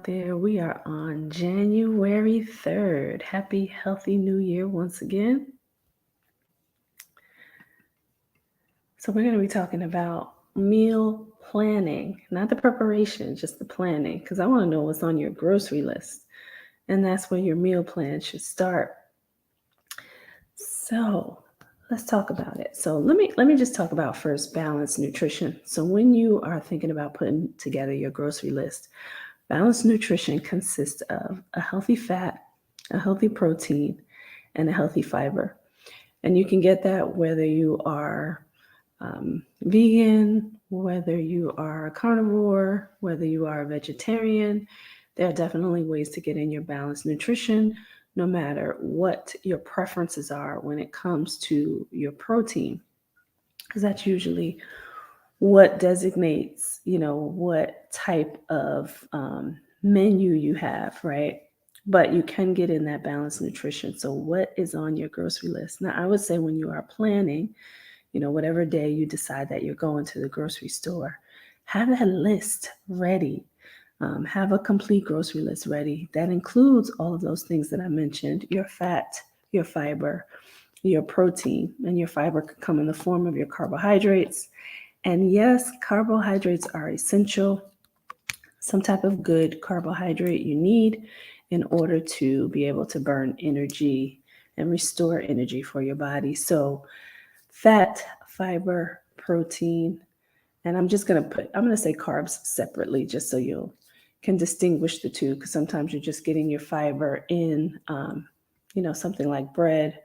There we are on January 3rd. Happy, healthy new year once again. So, we're going to be talking about meal planning, not the preparation, just the planning, because I want to know what's on your grocery list. And that's where your meal plan should start. So, let's talk about it. So, let me just talk about first balanced nutrition. So, when you are thinking about putting together your grocery list, balanced nutrition consists of a healthy fat, a healthy protein, and a healthy fiber. And you can get that whether you are vegan, whether you are a carnivore, whether you are a vegetarian. There are definitely ways to get in your balanced nutrition, no matter what your preferences are when it comes to your protein, because that's usually what designates, what type of menu you have, right? But you can get in that balanced nutrition. So, what is on your grocery list? Now, I would say when you are planning, whatever day you decide that you're going to the grocery store, have that list ready. Have a complete grocery list ready that includes all of those things that I mentioned: your fat, your fiber, your protein, and your fiber could come in the form of your carbohydrates. And yes, carbohydrates are essential. Some type of good carbohydrate you need in order to be able to burn energy and restore energy for your body. So, fat, fiber, protein, and I'm going to say carbs separately just so you can distinguish the two, because sometimes you're just getting your fiber in, something like bread,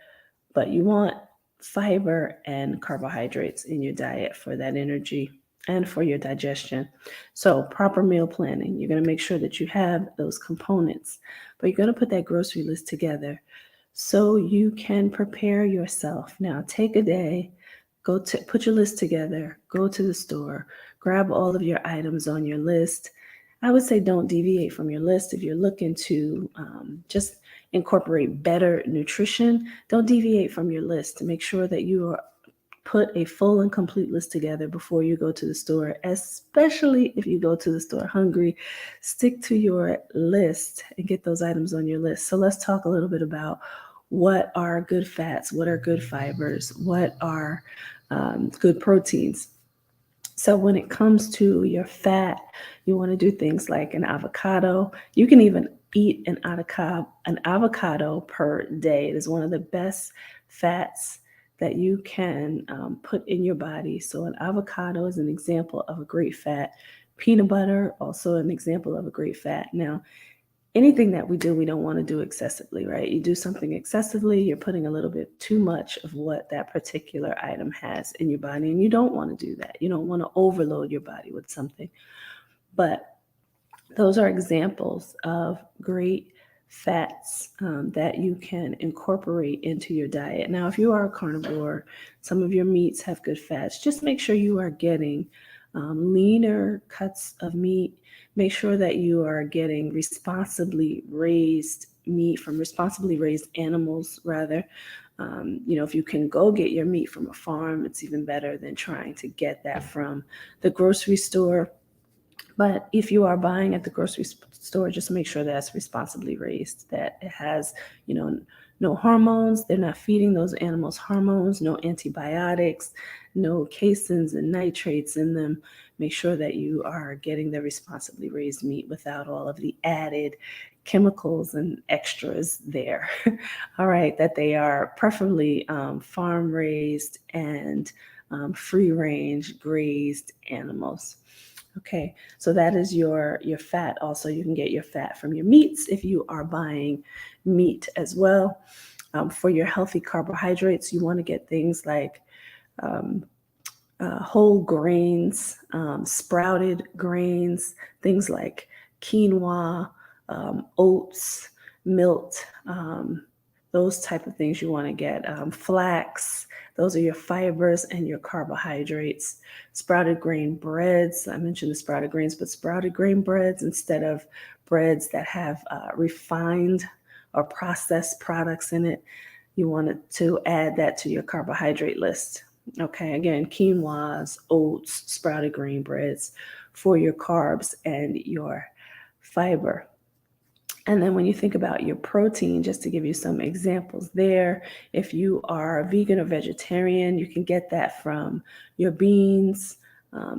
but you want fiber and carbohydrates in your diet for that energy and for your digestion. So, proper meal planning, you're going to make sure that you have those components, but you're going to put that grocery list together so you can prepare yourself. Now, take a day, go to put your list together, go to the store, grab all of your items on your list. I would say don't deviate from your list if you're looking to just incorporate better nutrition. Don't deviate from your list to make sure that you are put a full and complete list together before you go to the store, especially if you go to the store hungry. Stick to your list and get those items on your list. So let's talk a little bit about what are good fats, what are good fibers, what are good proteins. So when it comes to your fat, you want to do things like an avocado. You can even eat an avocado per day. It is one of the best fats that you can put in your body. So an avocado is an example of a great fat. Peanut butter, also an example of a great fat. Now, anything that we do, we don't want to do excessively, right? You do something excessively, you're putting a little bit too much of what that particular item has in your body, and you don't want to do that. You don't want to overload your body with something. But those are examples of great fats that you can incorporate into your diet. Now, if you are a carnivore, some of your meats have good fats. Just make sure you are getting leaner cuts of meat. Make sure that you are getting responsibly raised meat from responsibly raised animals, rather. If you can go get your meat from a farm, it's even better than trying to get that from the grocery store. But if you are buying at the grocery store, just make sure that's responsibly raised, that it has, you know, no hormones. They're not feeding those animals hormones, no antibiotics, no caseins and nitrates in them. Make sure that you are getting the responsibly raised meat without all of the added chemicals and extras there. All right, that they are preferably farm raised and free range grazed animals. Okay, so that is your fat. Also, you can get your fat from your meats if you are buying meat as well. For your healthy carbohydrates, you want to get things like um, whole grains, sprouted grains, things like quinoa, oats, milk, those type of things you want to get. Flax, those are your fibers and your carbohydrates. Sprouted grain breads, I mentioned the sprouted grains, but sprouted grain breads instead of breads that have refined or processed products in it, you want to add that to your carbohydrate list. Okay, again, quinoas, oats, sprouted grain breads for your carbs and your fiber. And then when you think about your protein, just to give you some examples there, if you are vegan or vegetarian, you can get that from your beans,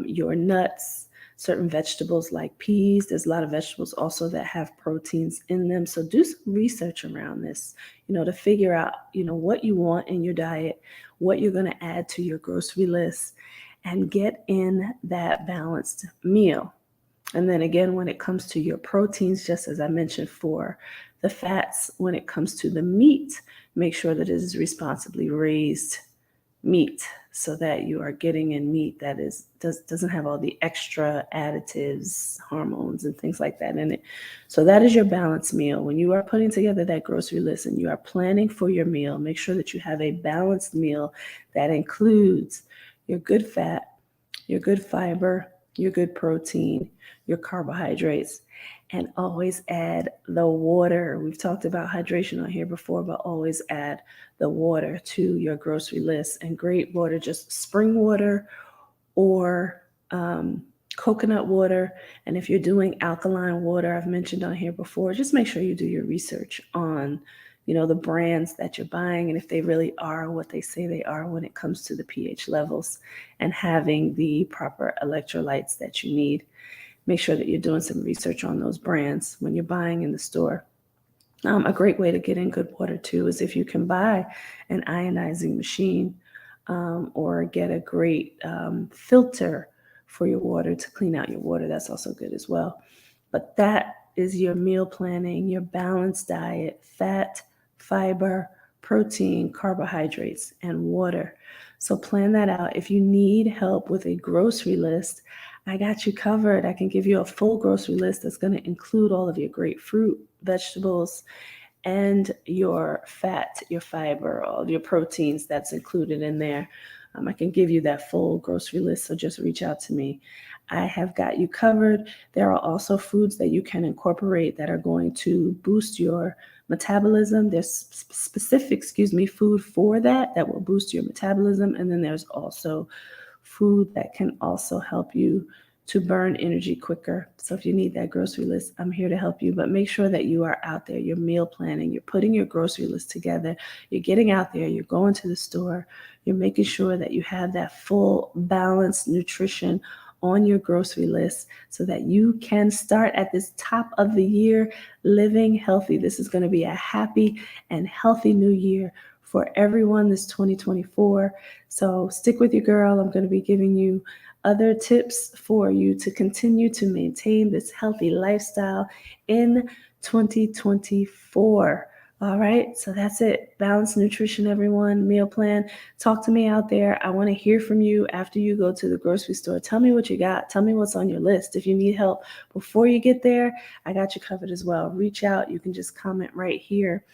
your nuts, certain vegetables like peas. There's a lot of vegetables also that have proteins in them. So do some research around this, to figure out, what you want in your diet, what you're going to add to your grocery list, and get in that balanced meal. And then again, when it comes to your proteins, just as I mentioned for the fats, when it comes to the meat, make sure that it is responsibly raised meat so that you are getting in meat that doesn't have all the extra additives, hormones, and things like that in it. So that is your balanced meal. When you are putting together that grocery list and you are planning for your meal, make sure that you have a balanced meal that includes your good fat, your good fiber, your good protein, your carbohydrates, and always add the water. We've talked about hydration on here before, but always add the water to your grocery list. And great water, just spring water or coconut water. And if you're doing alkaline water, I've mentioned on here before, just make sure you do your research on the brands that you're buying and if they really are what they say they are when it comes to the pH levels and having the proper electrolytes that you need. Make sure that you're doing some research on those brands when you're buying in the store. A great way to get in good water too is if you can buy an ionizing machine or get a great filter for your water to clean out your water. That's also good as well. But that is your meal planning, your balanced diet, fat, fiber, protein, carbohydrates, and water. So plan that out. If you need help with a grocery list, I got you covered. I can give you a full grocery list that's going to include all of your great fruit, vegetables, and your fat, your fiber, all your proteins that's included in there. I can give you that full grocery list, so just reach out to me. I have got you covered. There are also foods that you can incorporate that are going to boost your metabolism. There's specific, food for that will boost your metabolism. And then there's also food that can also help you to burn energy quicker. So if you need that grocery list, I'm here to help you. But make sure that you are out there, you're meal planning, you're putting your grocery list together, you're getting out there, you're going to the store, you're making sure that you have that full balanced nutrition on your grocery list so that you can start at this top of the year living healthy. This is going to be a happy and healthy new year for everyone this 2024. So stick with your girl. I'm going to be giving you other tips for you to continue to maintain this healthy lifestyle in 2024. All right, so that's it. Balanced nutrition, everyone. Meal plan. Talk to me out there. I want to hear from you after you go to the grocery store. Tell me what you got. Tell me what's on your list. If you need help before you get there, I got you covered as well. Reach out. You can just comment right here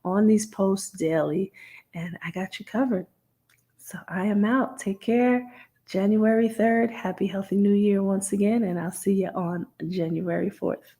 on these posts daily, and I got you covered. So I am out. Take care. January 3rd. Happy, healthy new year once again, and I'll see you on January 4th.